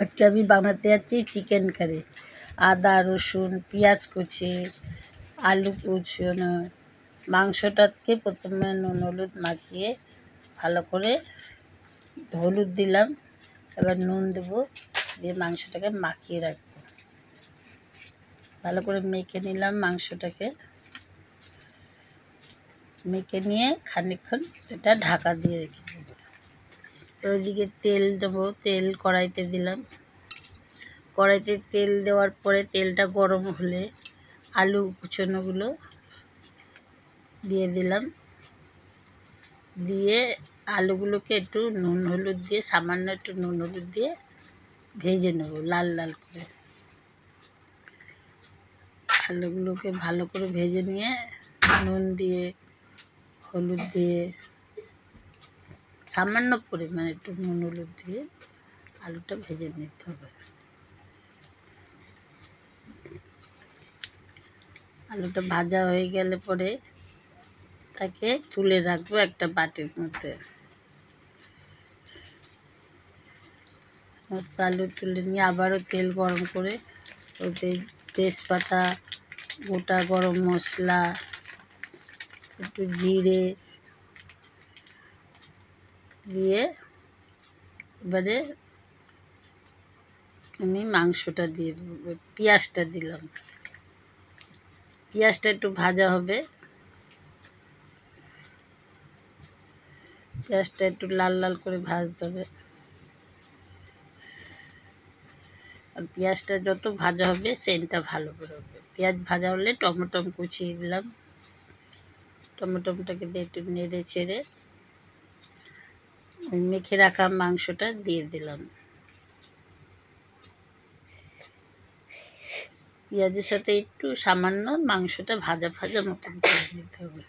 আজকে আমি বানাতে যাচ্ছি চিকেন কারি। আদা রসুন পেঁয়াজ কুচি আলু কুচানো মাংসটাকে প্রথমে নুন হলুদ মাখিয়ে ভালো করে হলুদ দিলাম, এবার নুন দেবো, দিয়ে মাংসটাকে মাখিয়ে রাখবো। ভালো করে মেখে নিলাম মাংসটাকে, মেখে নিয়ে খানিকক্ষণ এটা ঢাকা দিয়ে রেখে দেবো। ওইদিকে তেল দেবো, তেল কড়াইতে দিলাম। কড়াইতে তেল দেওয়ার পরে তেলটা গরম হলে আলু কুচানোগুলো দিয়ে দিলাম, দিয়ে আলুগুলোকে একটু নুন হলুদ দিয়ে সামান্য একটু নুন হলুদ দিয়ে ভেজে নেব লাল লাল করে। আলুগুলোকে ভালো করে ভেজে নিয়ে নুন দিয়ে হলুদ দিয়ে সামান্য পরিমাণে একটু নুন হলুদ দিয়ে আলুটা ভেজে নিতে হবে। আলুটা ভাজা হয়ে গেলে পরে তাকে তুলে রাখবো একটা বাটির মধ্যে। সমস্ত আলু তুলে নিয়ে আবারও তেল গরম করে ওতে তেজপাতা, গোটা গরম মশলা, একটু জিরে দিয়ে এবারে আমি মাংসটা দিয়ে দেবো, পেঁয়াজটা দিলাম। পেঁয়াজটা একটু ভাজা হবে, পেঁয়াজটা একটু লাল লাল করে ভাজতে হবে। আর পেঁয়াজটা যত ভাজা হবে সেন্টটা ভালো বেরোবে। পেঁয়াজ ভাজা হলে টমেটো কুচিয়ে দিলাম, টমেটোটাকে দিয়ে একটু নেড়ে চেড়ে ওই মেখে রাখা মাংসটা দিয়ে দিলাম। পেঁয়াজের সাথে একটু সামান্য মাংসটা ভাজা ভাজা মতন করে নিতে হবে।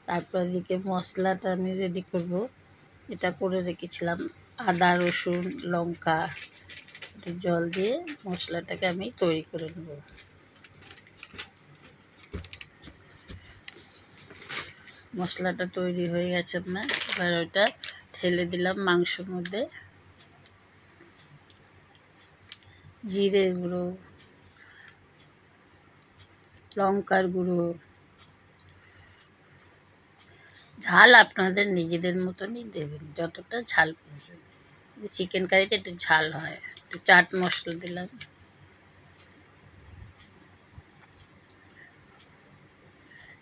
তারপর এদিকে মশলাটা আমি রেডি করব। এটা করে রেখেছিলাম আদা রসুন লঙ্কা, একটু জল দিয়ে মশলাটাকে আমি তৈরি করে নেব। মশলাটা তৈরি হয়ে গেছে আপনার, এবার ওটা ঢেলে দিলাম মাংসের মধ্যে। জিরে গুঁড়ো, লঙ্কার গুঁড়ো, ঝাল আপনাদের নিজেদের মতনই দেবেন, যতটা ঝাল প্রয়োজন। চিকেন কারিতে একটু ঝাল হয়। একটু চাট মশলা দিলাম,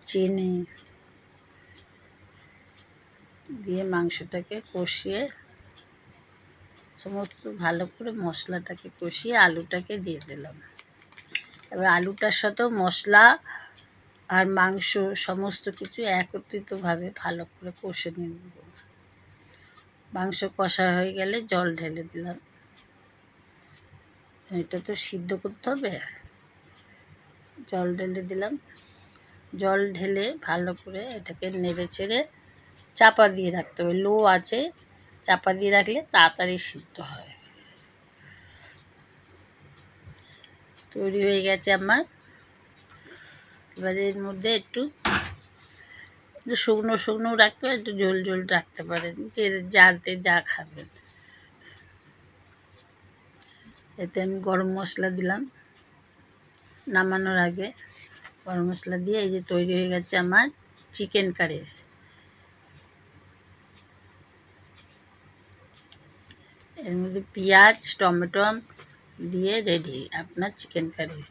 চিনি দিয়ে মাংসটাকে কষিয়ে সমস্ত ভালো করে মশলাটাকে কষিয়ে আলুটাকে দিয়ে দিলাম। এবার আলুটার সাথেও মশলা আর মাংস সমস্ত কিছু একত্রিতভাবে ভালো করে কষে নিয়ে নেব। মাংস কষা হয়ে গেলে জল ঢেলে দিলাম। এটা তো সিদ্ধ করতে হবে, জল ঢেলে দিলাম। জল ঢেলে ভালো করে এটাকে নেড়ে চেড়ে চাপা দিয়ে রাখতে হবে, লো আছে চাপা দিয়ে রাখলে তাড়াতাড়ি সিদ্ধ হয়। তৈরি হয়ে গেছে আমার। এবারে এর মধ্যে একটু শুকনো শুকনো রাখতে পারেন, একটু ঝোল ঝোল রাখতে পারেন, যে যাতে যা খাবেন। এতে আমি গরম মশলা দিলাম নামানোর আগে। গরম মশলা দিয়ে এই যে তৈরি হয়ে গেছে আমার চিকেন কারি। এর মধ্যে পেঁয়াজ টমেটো দিয়ে রেডি আপনার চিকেন কারি।